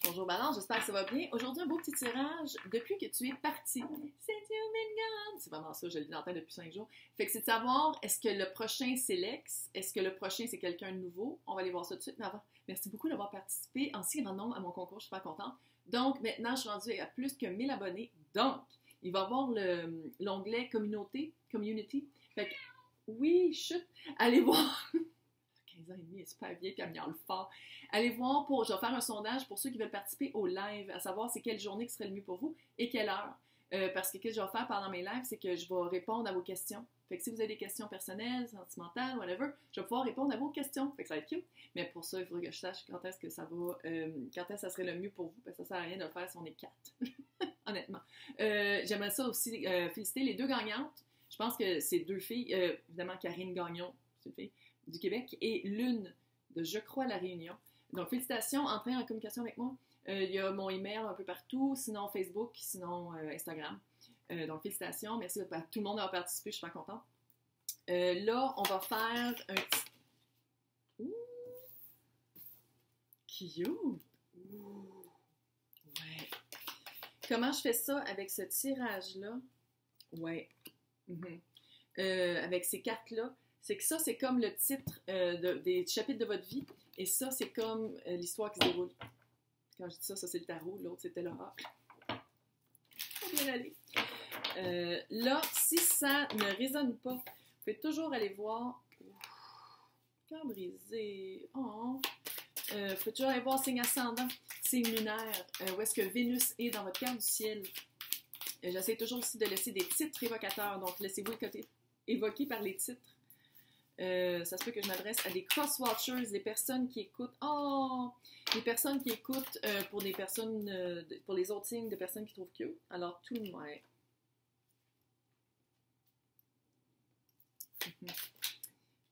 Bonjour Balance, j'espère que ça va bien. Aujourd'hui, un beau petit tirage depuis que tu es parti. C'est you been gone. C'est vraiment ça, je l'entends depuis 5 jours. Fait que c'est de savoir, est-ce que le prochain c'est Lex? Est-ce que le prochain c'est quelqu'un de nouveau? On va aller voir ça tout de suite. Mais avant, merci beaucoup d'avoir participé en si grand nombre à mon concours, je suis super contente. Donc maintenant, je suis rendue à plus que 1000 abonnés. Donc, il va y avoir l'onglet Community. Fait que, oui, chut, allez voir. 15 ans et demi, elle est super vieille, puis elle me le fort. Allez voir, je vais faire un sondage pour ceux qui veulent participer au live, à savoir c'est quelle journée qui serait le mieux pour vous et quelle heure. Parce que ce que je vais faire pendant mes lives, c'est que je vais répondre à vos questions. Fait que si vous avez des questions personnelles, sentimentales, whatever, je vais pouvoir répondre à vos questions. Fait que ça va être cute. Mais pour ça, il faudrait que je sache quand est-ce que ça va, quand est-ce que ça serait le mieux pour vous, parce que ça sert à rien de le faire si on est 4. Honnêtement. J'aimerais ça aussi féliciter les deux gagnantes. Je pense que c'est deux filles, évidemment Karine Gagnon, c'est une fille du Québec, et l'une de Je crois la Réunion. Donc, félicitations, entrez en communication avec moi. Il y a mon email un peu partout, sinon Facebook, sinon Instagram. Donc, félicitations, merci à tout le monde d'avoir participé, je suis super contente. Là, on va faire un petit... Ouh! Cute! Ouh! Ouais. Comment je fais ça avec ce tirage-là? Ouais. Avec ces cartes-là, c'est que ça, c'est comme le titre des chapitres de votre vie, et ça, c'est comme l'histoire qui se déroule. Quand je dis ça, ça c'est le tarot, l'autre c'était l'oracle. On va bien aller. Là, si ça ne résonne pas, vous pouvez toujours aller voir. Cœur brisé. Oh. Vous pouvez toujours aller voir signe ascendant, signe lunaire, où est-ce que Vénus est dans votre carte du ciel. J'essaie toujours aussi de laisser des titres évocateurs, donc laissez-vous évoquer par les titres. Ça se peut que je m'adresse à des cross-watchers, des personnes qui écoutent. Oh! Des personnes qui écoutent pour des personnes, pour les autres signes de personnes qui trouvent cute. Alors, tout le monde.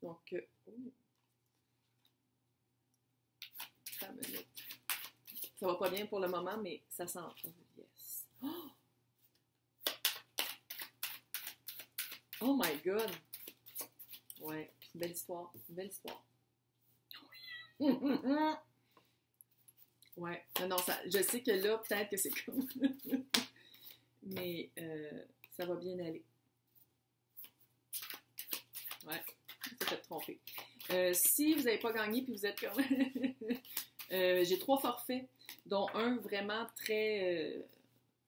Donc, ça va pas bien pour le moment, mais ça sent. Oh, yes. Oh my God! Ouais, une belle histoire. Une belle histoire. Ouais, non, ça, je sais que là, peut-être que c'est comme... mais ça va bien aller. Ouais, ça fait tromper. Si vous n'avez pas gagné, puis vous êtes comme... j'ai 3 forfaits, dont un vraiment très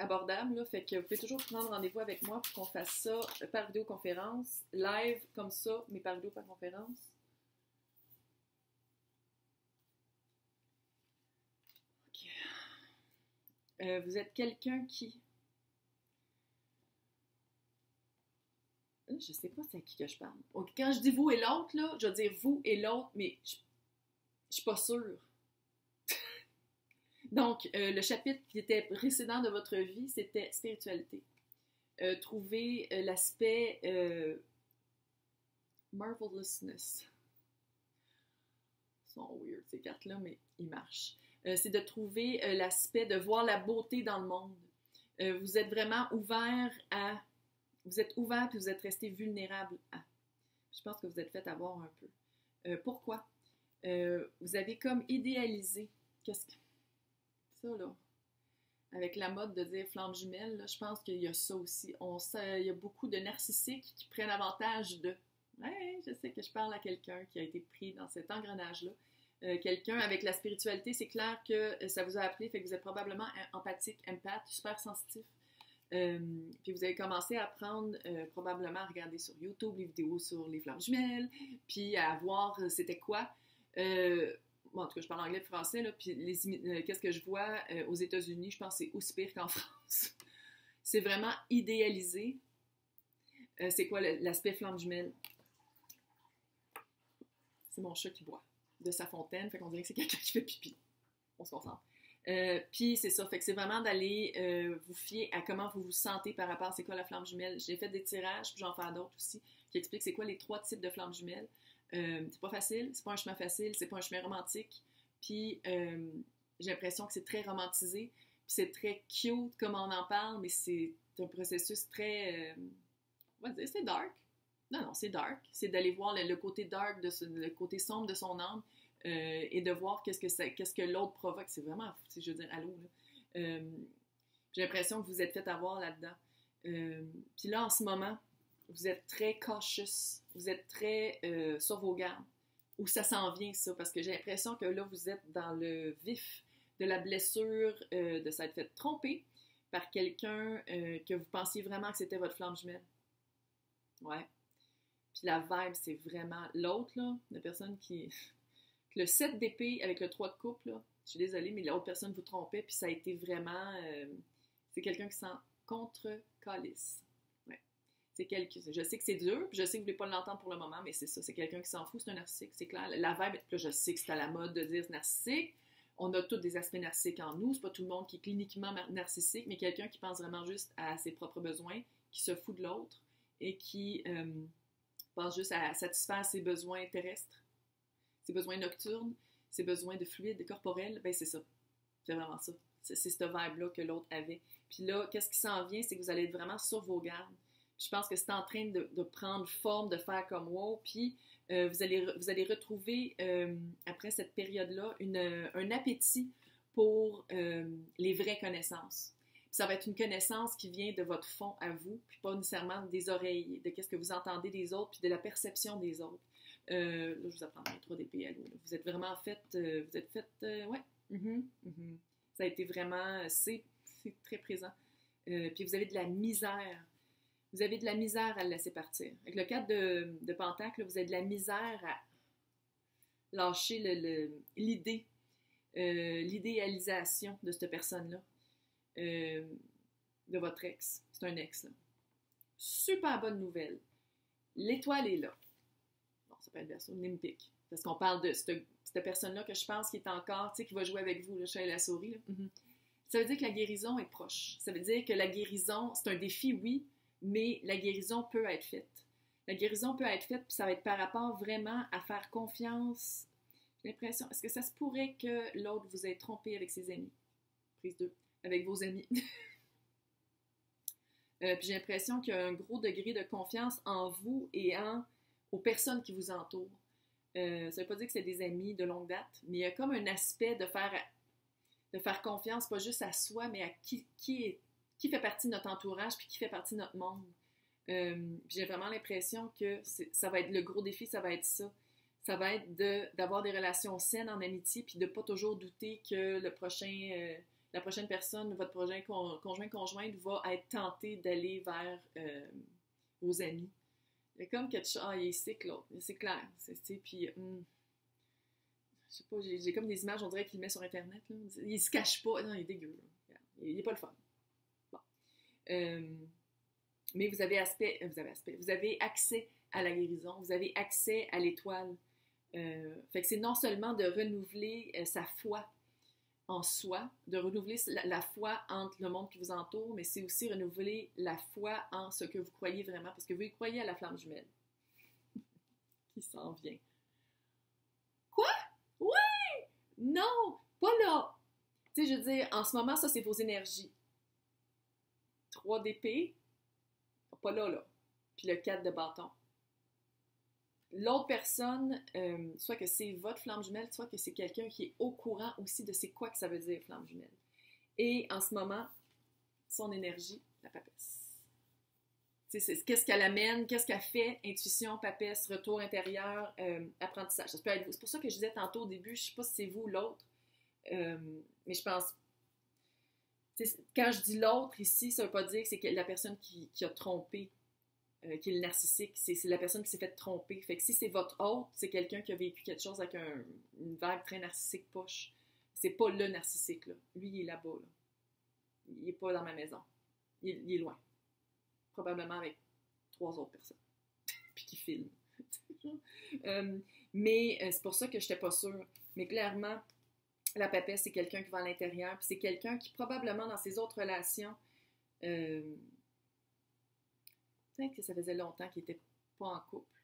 abordable, là, fait que vous pouvez toujours prendre rendez-vous avec moi pour qu'on fasse ça par vidéoconférence, live comme ça, mais par vidéoconférence. Vous êtes quelqu'un qui... Je sais pas c'est à qui que je parle. Donc, quand je dis vous et l'autre, là, je veux dire vous et l'autre, mais je suis pas sûre. Donc, le chapitre qui était précédent de votre vie, c'était spiritualité. Trouver l'aspect marvelousness. Ils sont weird ces cartes-là, mais ils marchent. C'est de trouver l'aspect de voir la beauté dans le monde. Vous êtes vraiment ouvert à... Vous êtes ouvert puis vous êtes resté vulnérable à. Je pense que vous êtes fait avoir un peu. Pourquoi? Vous avez comme idéalisé. Qu'est-ce que... Ça, là. Avec la mode de dire flamme jumelle, là, je pense qu'il y a ça aussi. Il y a beaucoup de narcissiques qui prennent avantage de... Ouais, je sais que je parle à quelqu'un qui a été pris dans cet engrenage-là. Quelqu'un avec la spiritualité, c'est clair que ça vous a appelé, fait que vous êtes probablement empathique, empathe, super sensitif. Puis vous avez commencé à apprendre probablement à regarder sur YouTube les vidéos sur les flammes jumelles, puis à voir c'était quoi. Bon, en tout cas, je parle anglais et français, là, puis qu'est-ce que je vois aux États-Unis, je pense que c'est aussi pire qu'en France. C'est vraiment idéalisé. C'est quoi l'aspect flamme jumelle? C'est mon chat qui boit de sa fontaine, fait qu'on dirait que c'est quelqu'un qui fait pipi. On se concentre. Puis c'est ça, fait que c'est vraiment d'aller vous fier à comment vous vous sentez par rapport à c'est quoi la flamme jumelle. J'ai fait des tirages, puis j'en fais d'autres aussi, qui expliquent c'est quoi les 3 types de flammes jumelles. C'est pas facile, c'est pas un chemin facile, c'est pas un chemin romantique, puis j'ai l'impression que c'est très romantisé, puis c'est très cute comme on en parle, mais c'est un processus très... on va dire, c'est dark. Non, c'est dark. C'est d'aller voir le côté dark, le côté sombre de son âme, et de voir qu'est-ce que l'autre provoque. C'est vraiment, je veux dire, allô, là. J'ai l'impression que vous êtes fait avoir là-dedans. Puis là, en ce moment, vous êtes très cautious, vous êtes très sur vos gardes. Où ça s'en vient, ça, parce que j'ai l'impression que là, vous êtes dans le vif de la blessure de s'être fait tromper par quelqu'un que vous pensiez vraiment que c'était votre flamme jumelle. Ouais. Puis la vibe, c'est vraiment l'autre, là, la personne qui... Le 7 d'épée avec le 3 de coupe, là, je suis désolée, mais l'autre personne vous trompait, puis ça a été vraiment... c'est quelqu'un qui s'en contre-calisse. Ouais. Je sais que c'est dur, puis je sais que vous ne voulez pas l'entendre pour le moment, mais c'est ça, c'est quelqu'un qui s'en fout, c'est un narcissique, c'est clair. La vibe, là, je sais que c'est à la mode de dire narcissique. On a tous des aspects narcissiques en nous, c'est pas tout le monde qui est cliniquement narcissique, mais quelqu'un qui pense vraiment juste à ses propres besoins, qui se fout de l'autre et qui pense juste à satisfaire ses besoins terrestres, ses besoins nocturnes, ses besoins de fluide, corporel. Ben c'est ça, c'est vraiment ça. C'est cette vibe-là que l'autre avait. Puis là, qu'est-ce qui s'en vient, c'est que vous allez être vraiment sur vos gardes. Je pense que c'est en train de prendre forme, de faire comme wow, puis vous allez retrouver, après cette période-là, un appétit pour les vraies connaisses. Puis ça va être une connaissance qui vient de votre fond à vous, puis pas nécessairement des oreilles, de qu'est-ce que vous entendez des autres, puis de la perception des autres. Là, je vous apprends les 3 DP à l'eau. Vous êtes vraiment fait, ouais. Ça a été vraiment, c'est très présent. Puis vous avez de la misère. Vous avez de la misère à le laisser partir. Avec le 4 de Pentacle, vous avez de la misère à lâcher l'idée, l'idéalisation de cette personne-là, de votre ex. C'est un ex, là. Super bonne nouvelle. L'étoile est là. Bon, ça peut être bien ça, une olympique. Parce qu'on parle de cette personne-là que je pense qui est encore, tu sais, qui va jouer avec vous, là, chez la souris. Là. Ça veut dire que la guérison est proche. Ça veut dire que la guérison, c'est un défi, oui, mais la guérison peut être faite. La guérison peut être faite, puis ça va être par rapport vraiment à faire confiance. J'ai l'impression, est-ce que ça se pourrait que l'autre vous ait trompé avec ses amis? Prise 2, avec vos amis. Puis j'ai l'impression qu'il y a un gros degré de confiance en vous et aux personnes qui vous entourent. Ça ne veut pas dire que c'est des amis de longue date, mais il y a comme un aspect de faire confiance, pas juste à soi, mais à qui fait partie de notre entourage puis qui fait partie de notre monde. J'ai vraiment l'impression que ça va être le gros défi, ça va être ça. Ça va être d'avoir des relations saines en amitié puis de ne pas toujours douter que la prochaine personne, votre prochain conjointe va être tenté d'aller vers vos amis. Il y a comme quelque chose, il est sick l'autre, c'est clair. Puis, je sais pas, j'ai comme des images, on dirait qu'il le met sur Internet. Là. Il se cache pas, non, il est dégueu. Là. Il est pas le fun. Bon. Mais vous avez accès à la guérison, vous avez accès à l'étoile. Fait que c'est non seulement de renouveler sa foi en soi, de renouveler la foi entre le monde qui vous entoure, mais c'est aussi renouveler la foi en ce que vous croyez vraiment, parce que vous y croyez à la flamme jumelle qui s'en vient. Quoi? Oui! Non! Pas là! Tu sais, je veux dire, en ce moment, ça, c'est vos énergies. 3 d'épée, pas là, là. Puis le 4 de bâton. L'autre personne, soit que c'est votre flamme jumelle, soit que c'est quelqu'un qui est au courant aussi de c'est quoi que ça veut dire flamme jumelle. Et en ce moment, son énergie, la papesse. Qu'est-ce qu'elle amène, qu'est-ce qu'elle fait, intuition, papesse, retour intérieur, apprentissage. Ça peut être vous. C'est pour ça que je disais tantôt au début, je ne sais pas si c'est vous ou l'autre, mais je pense, quand je dis l'autre ici, ça ne veut pas dire que c'est la personne qui a trompé, qui est le narcissique, c'est la personne qui s'est fait tromper. Fait que si c'est votre autre, c'est quelqu'un qui a vécu quelque chose avec une vague très narcissique poche. C'est pas le narcissique, là. Lui, il est là-bas, là. Il n'est pas dans ma maison. Il est loin. Probablement avec 3 autres personnes. Puis qui filment. Mais c'est pour ça que je n'étais pas sûre. Mais clairement, la papesse, c'est quelqu'un qui va à l'intérieur. Puis c'est quelqu'un qui, probablement, dans ses autres relations, peut-être que ça faisait longtemps qu'il n'était pas en couple.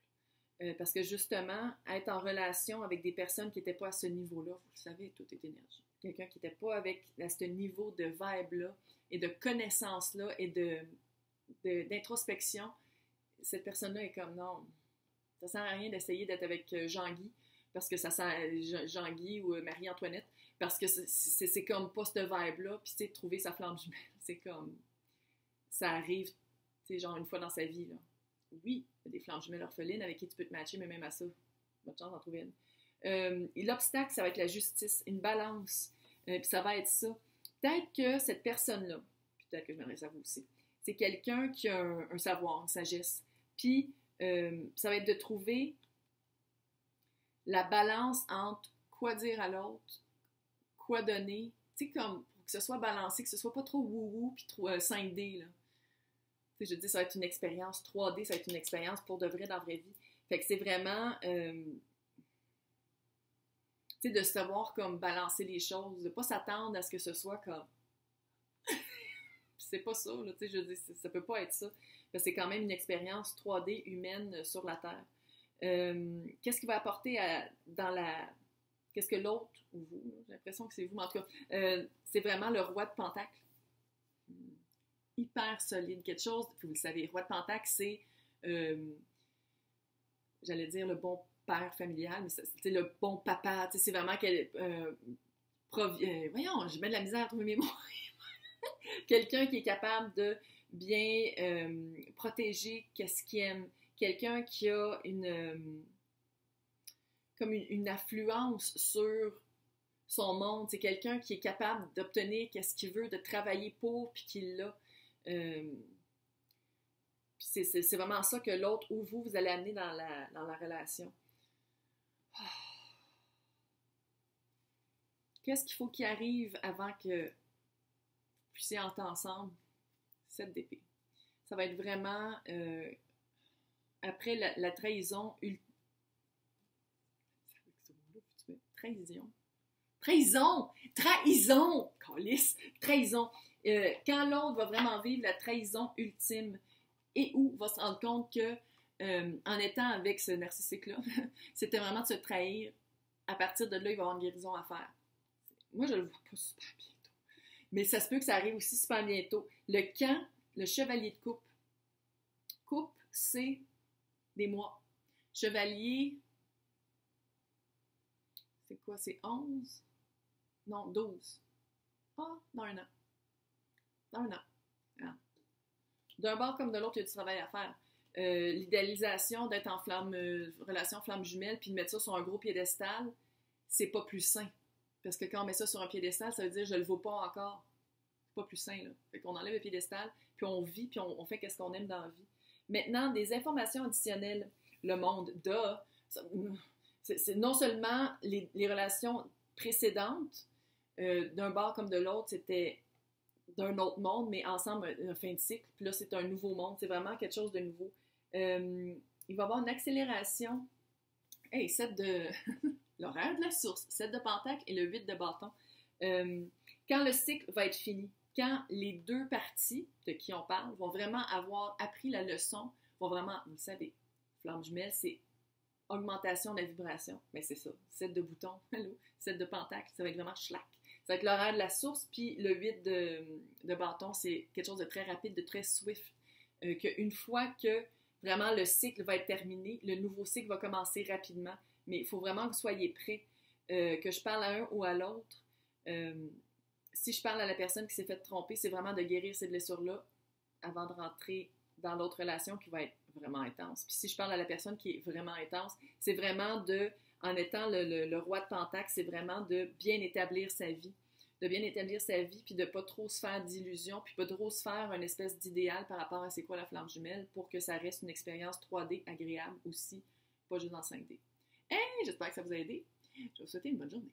Parce que justement, être en relation avec des personnes qui n'étaient pas à ce niveau-là, vous le savez, tout est énergie. Quelqu'un qui n'était pas à ce niveau de vibe-là et de connaissance-là et d'introspection, cette personne-là est comme non, ça ne sert à rien d'essayer d'être avec Jean-Guy parce que ça sent Jean-Guy ou Marie-Antoinette, parce que c'est comme pas cette vibe-là, puis tu sais, trouver sa flamme jumelle, c'est comme, ça arrive, tu sais, genre une fois dans sa vie, là. Oui, il y a des flammes jumelles orphelines avec qui tu peux te matcher, mais même à ça, bonne chance d'en trouver une. Et l'obstacle, ça va être la justice, une balance, puis ça va être ça. Peut-être que cette personne-là, puis peut-être que je m'adresse à vous aussi, c'est quelqu'un qui a un savoir, une sagesse, puis ça va être de trouver la balance entre quoi dire à l'autre, quoi donner, tu sais, comme pour que ce soit balancé, que ce soit pas trop wou-wou puis trop 5D, là. Tu sais, je dis, ça va être une expérience 3D, ça va être une expérience pour de vrai dans la vraie vie. Fait que c'est vraiment, tu sais, de savoir comme balancer les choses, de pas s'attendre à ce que ce soit comme... c'est pas ça, là, tu sais, je dis, ça peut pas être ça. Parce que c'est quand même une expérience 3D humaine sur la Terre. Qu'est-ce qui va apporter dans la... Qu'est-ce que l'autre, ou vous, j'ai l'impression que c'est vous, mais en tout cas, c'est vraiment le roi de Pentacle. Hyper solide, quelque chose, vous le savez, roi de Pentacle, c'est, j'allais dire le bon père familial, mais c'est le bon papa, c'est vraiment voyons, j'ai bien de la misère à trouver mes mots. Quelqu'un qui est capable de bien protéger qu'est-ce qu'il aime, quelqu'un qui a comme une affluence sur son monde, c'est quelqu'un qui est capable d'obtenir qu'est-ce qu'il veut, de travailler pour, puis qu'il l'a. C'est vraiment ça que l'autre ou vous allez amener dans la relation. Qu'est-ce qu'il faut qu'il arrive avant que vous puissiez entrer ensemble? 7 d'épée. Ça va être vraiment après la trahison trahison. Trahison! Calice! Trahison! Quand l'autre va vraiment vivre la trahison ultime et où va se rendre compte que en étant avec ce narcissique-là, c'était vraiment de se trahir. À partir de là, il va avoir une guérison à faire. Moi, je le vois pas super bientôt. Mais ça se peut que ça arrive aussi super bientôt. Le camp, le chevalier de coupe. Coupe, c'est des mois. Chevalier, c'est quoi? C'est 11? Non, 12. Ah, dans un an. Dans un an. Ah. D'un bord comme de l'autre, il y a du travail à faire. L'idéalisation d'être en relation flamme jumelle puis de mettre ça sur un gros piédestal, c'est pas plus sain. Parce que quand on met ça sur un piédestal, ça veut dire je le vaux pas encore. C'est pas plus sain, là. Fait qu'on enlève le piédestal, puis on vit, puis on fait qu'est-ce qu'on aime dans la vie. Maintenant, des informations additionnelles. Le monde c'est non seulement les relations précédentes, d'un bord comme de l'autre, c'était d'un autre monde, mais ensemble, une fin de cycle. Puis là, c'est un nouveau monde. C'est vraiment quelque chose de nouveau. Il va y avoir une accélération. Hey, 7 de... l'horaire de la source, 7 de pentacle et le 8 de bâton. Quand le cycle va être fini, quand les deux parties de qui on parle vont vraiment avoir appris la leçon, vont vraiment, vous le savez, flamme jumelle, c'est augmentation de la vibration. Mais c'est ça, 7 de bouton, 7 de pentacle, ça va être vraiment schlac. Ça va être l'horaire de la source, puis le 8 de bâton, c'est quelque chose de très rapide, de très swift. Qu'une fois que vraiment le cycle va être terminé, le nouveau cycle va commencer rapidement. Mais il faut vraiment que vous soyez prêts, que je parle à un ou à l'autre. Si je parle à la personne qui s'est fait tromper, c'est vraiment de guérir ces blessures-là avant de rentrer dans l'autre relation qui va être vraiment intense. Puis si je parle à la personne qui est vraiment intense, c'est vraiment de, en étant le roi de Pentacle, c'est vraiment de bien établir sa vie. De bien établir sa vie, puis de ne pas trop se faire d'illusions, puis pas trop se faire une espèce d'idéal par rapport à c'est quoi la flamme jumelle pour que ça reste une expérience 3D agréable aussi, pas juste en 5D. Hey, j'espère que ça vous a aidé. Je vais vous souhaiter une bonne journée.